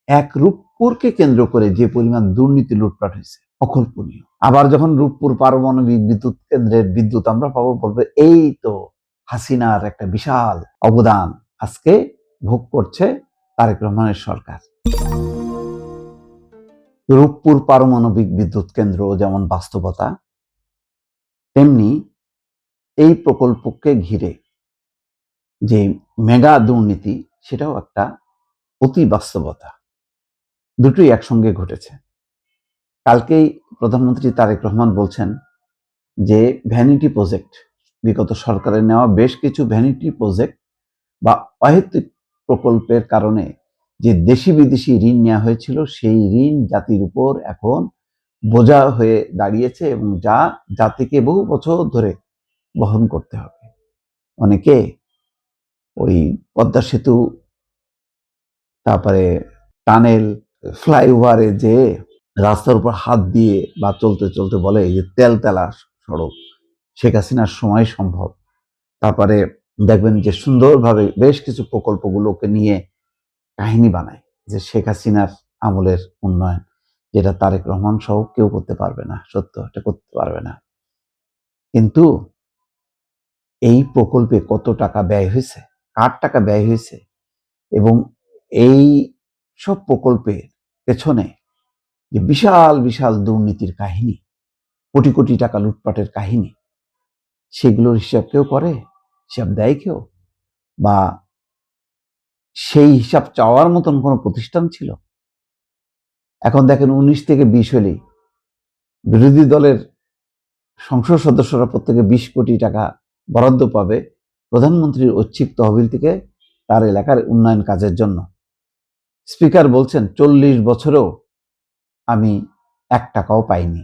এক রূপপুরকে কেন্দ্র করে যে পরিমাণ দুর্নীতি লুটপাট হয়েছে অকল্পনীয়। আবার যখন রূপপুর পারমাণবিক বিদ্যুৎ কেন্দ্রের বিদ্যুৎ আমরা পাবো, বলবে এই তো হাসিনার একটা বিশাল অবদান আজকে ভোগ করছে তারেক রহমানের সরকার। রূপপুর পারমাণবিক বিদ্যুৎ কেন্দ্র যেমন বাস্তবতা, তেমনি এই প্রকল্পকে ঘিরে যে মেগা দুর্নীতি সেটাও একটা অতি বাস্তবতা। দুটোই একসঙ্গে ঘটেছে। কালকেই প্রধানমন্ত্রী তারেক রহমান বলছেন যে ভ্যানিটি প্রজেক্ট, বিগত সরকারের নেওয়া বেশ কিছু ভ্যানিটি প্রজেক্ট বা অহেতুক প্রকল্পের কারণে যে দেশি বিদেশি ঋণ নেওয়া হয়েছিল, সেই ঋণ জাতির উপর এখন বোঝা হয়ে দাঁড়িয়েছে এবং যা জাতিকে বহু বছর ধরে বহন করতে হবে। অনেকে ওই পদ্মা সেতু, তারপরে টানেল, ফ্লাইওভারে যে রাস্তার উপর হাত দিয়ে বা চলতে চলতে বলে যে তেলতেলা সড়ক, শেখ হাসিনার সময় সম্ভব। তারপরে দেখবেন যে সুন্দরভাবে বেশ কিছু প্রকল্পগুলোকে নিয়ে কাহিনী বানায় যে শেখ হাসিনার আমলের উন্নয়ন, যেটা তারেক রহমান সহ কেউ করতে পারবে না, সত্য এটা করতে পারবে না। কিন্তু এই প্রকল্পে কত টাকা ব্যয় হয়েছে, কার টাকা ব্যয় হয়েছে, এবং এই সব প্রকল্পের পেছনে যে বিশাল বিশাল দুর্নীতির কাহিনী, কোটি কোটি টাকা লুটপাটের কাহিনী, সেগুলোর হিসাব কেউ করে? হিসাব দেয় কেউ? বা সেই হিসাব চাওয়ার মতন কোনো প্রতিষ্ঠান ছিল? এখন দেখেন 19 থেকে 20 হলেই বিরোধী দলের সংসদ সদস্যরা প্রত্যেকে 20 কোটি টাকা বরাদ্দ পাবে প্রধানমন্ত্রীর ঐচ্ছিক তহবিল থেকে তার এলাকার উন্নয়ন কাজের জন্য। স্পিকার বলছেন 40 বছরেও আমি 1 টাকাও পাইনি।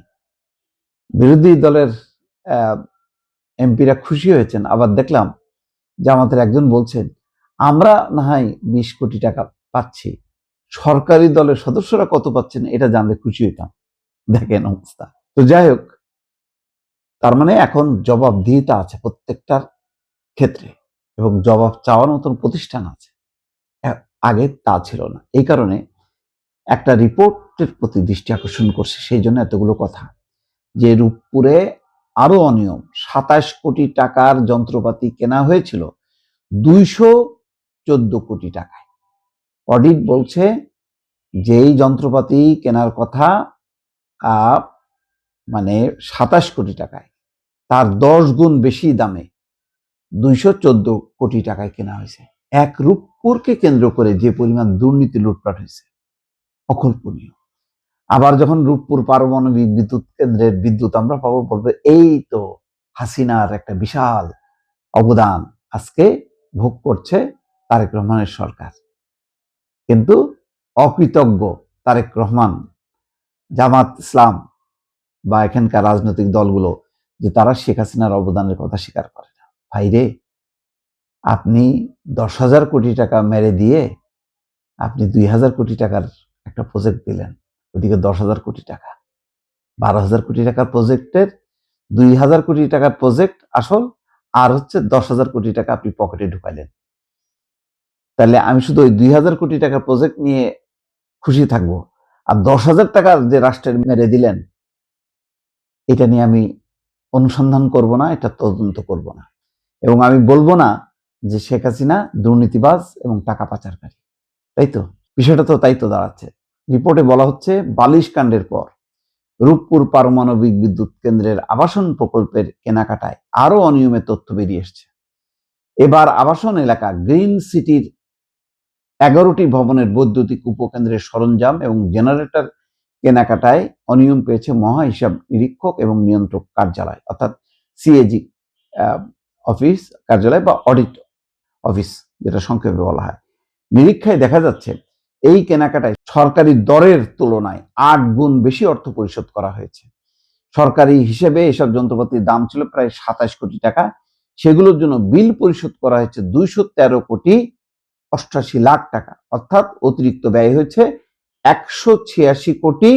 বিরোধী দলের এমপিরা খুশি হয়েছেন। আবার দেখলাম জামাতের একজন বলছেন আমরা না হয় 20 কোটি টাকা পাচ্ছি, সরকারি দলের সদস্যরা কত পাচ্ছেন এটা জানলে খুশি হইতাম। দেখেন অবস্থা। তো যাই হোক, তার মানে এখন জবাবদিহিতা আছে প্রত্যেকটার ক্ষেত্রে এবং জবাব চাওয়ার মতন প্রতিষ্ঠান আছে। আগে তা ছিল না। এই কারণে একটা রিপোর্টের প্রতি দৃষ্টি আকর্ষণ করছে, সেই জন্য এতগুলো কথা। যে রূপপুরে আরো অনিয়ম, 27 কোটি টাকার যন্ত্রপাতি কেনা হয়েছিল 214 কোটি টাকায়। অডিট বলছে যে এই যন্ত্রপাতি কেনার কথা মানে 27 কোটি টাকায়, তার 10 গুণ বেশি দামে 214 কোটি টাকায় কেনা হয়েছে। এক রূপপুরকে কেন্দ্র করে যে পরিমাণ দুর্নীতি লুটপাট হয়েছে অকল্পনীয়। আবার যখন রূপপুর পারমাণবিক বিদ্যুৎ কেন্দ্রের বিদ্যুৎ আমরা পাবো, বলবে এই তো হাসিনার একটা বিশাল অবদান আজকে ভোগ করছে তারেক রহমানের সরকার। কিন্তু অকৃতজ্ঞ তারেক রহমান, জামাত ইসলাম বা এখানকার রাজনৈতিক দলগুলো, যে তারা শেখ হাসিনার অবদানের কথা স্বীকার করে না। ভাইরে, আপনি 10,000 কোটি টাকা মেরে দিয়ে আপনি 2,000 কোটি টাকার একটা প্রজেক্ট দিলেন, ওদিকে 10,000 কোটি টাকা, 12,000 কোটি টাকার প্রজেক্টের 2,000 কোটি টাকার প্রজেক্ট আসল, আর হচ্ছে 10,000 কোটি টাকা আপনি পকেটে ঢুকাইলেন। তাহলে আমি শুধু ওই 2,000 কোটি টাকার প্রজেক্ট নিয়ে খুশি থাকবো, আর 10,000 টাকার যে রাষ্ট্রের মেরে দিলেন এটা নিয়ে আমি অনুসন্ধান করব না, এটা তদন্ত করব না, এবং আমি বলবো না যে শেখ হাসিনা দুর্নীতিবাজ এবং টাকা পাচারকারী। তাই তো বিষয়টা তো তাই তো দাঁড়াচ্ছে। রিপোর্টে বলা হচ্ছে 42 কাণ্ডের পর রূপপুর পারমাণবিক বিদ্যুৎ কেন্দ্রের আবাসন প্রকল্পের কেনাকাটায় আরো অনিয়মের তথ্য বেরিয়ে এসছে। এবার আবাসন এলাকা গ্রিন সিটির 11টি ভবনের বৈদ্যুতিক উপকেন্দ্রের সরঞ্জাম এবং জেনারেটর কেনাকাটায় অনিয়ম পেয়েছে মহা হিসাব নিরীক্ষক এবং নিয়ন্ত্রক কার্যালয়, অর্থাৎ সিএজি অফিস কার্যালয় বা অডিট অফিস, যেটা সংক্ষেপে বলা হয়। নিরীক্ষায় দেখা যাচ্ছে এই কেনাকাটায় সরকারি দরের তুলনায় 8 গুণ বেশি অর্থ পরিশোধ করা হয়েছে। সরকারি হিসেবে এসব যন্ত্রপাতির দাম ছিল প্রায় 27 কোটি টাকা, সেগুলোর জন্য বিল পরিশোধ করা হয়েছে 213 কোটি 88 লাখ টাকা, অর্থাৎ অতিরিক্ত ব্যয় হয়েছে 186 কোটি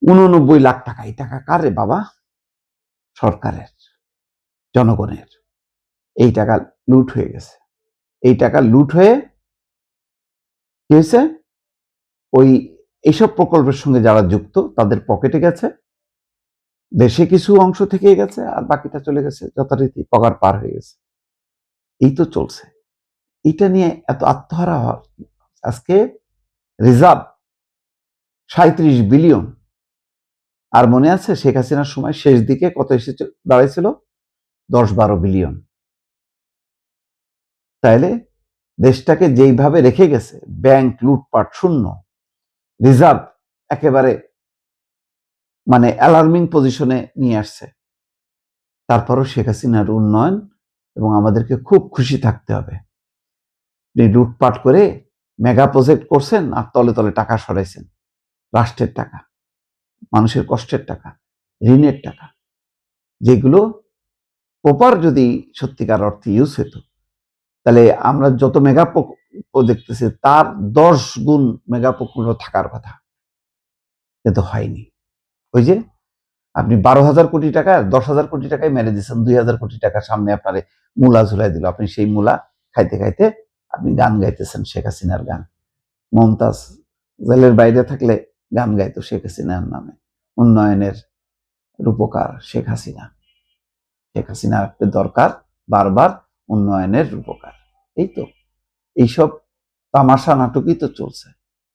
89 লাখ টাকা। এই টাকা কার রে বাবা? সরকারের, জনগণের। এই টাকা লুট হয়ে গেছে। এই টাকা লুট হয়ে কি হয়েছে? ওই এইসব প্রকল্পের সঙ্গে যারা যুক্ত তাদের পকেটে গেছে, দেশে কিছু অংশ থেকে গেছে, আর বাকিটা চলে গেছে যথারীতি, পগার পার হয়ে গেছে। এই তো চলছে। এটা নিয়ে এত আত্মহারা হওয়ার, আজকে রিজার্ভ 37 বিলিয়ন। আর মনে আছে শেখ হাসিনার সময় শেষ দিকে কত এসে দাঁড়াইছিল? 10-12 বিলিয়ন। তাইলে দেশটাকে যেইভাবে রেখে গেছে, ব্যাংক লুটপাট শূন্য, রিজার্ভ একেবারে মানে অ্যালার্মিং পজিশনে নিয়ে আসছে, তারপরও শেখ হাসিনার উন্নয়ন, এবং আমাদেরকে খুব খুশি থাকতে হবে। লুটপাট করে মেগা প্রজেক্ট করছেন আর তলে তলে টাকা সরাইছেন, রাষ্ট্রের টাকা, মানুষের কষ্টের টাকা, ঋণের টাকা, যেগুলো প্রপার যদি সত্যিকার অর্থে ইউজ হতো, তাহলে আমরা যত মেগা দেখতেছি তার 10 গুণ মেগা প্রকল্প থাকার কথা, কিন্তু হয়নি। ওই যে আপনি 12,000 কোটি টাকা 10,000 কোটি টাকায় মেরে দিচ্ছেন, 2,000 কোটি টাকার সামনে আপনারে মূলা ঝুলাই দিল, আপনি সেই মূলা খাইতে খাইতে আপনি গান গাইতেছেন শেখ হাসিনার গান। মমতাজ জেলের বাইরে থাকলে গান গাইতো শেখ হাসিনার নামে, উন্নয়নের রূপকার শেখ হাসিনা, শেখ হাসিনার দরকার বারবার উন্নয়নের রূপকার। এই তো এইসব তামাশা নাটকই তো চলছে।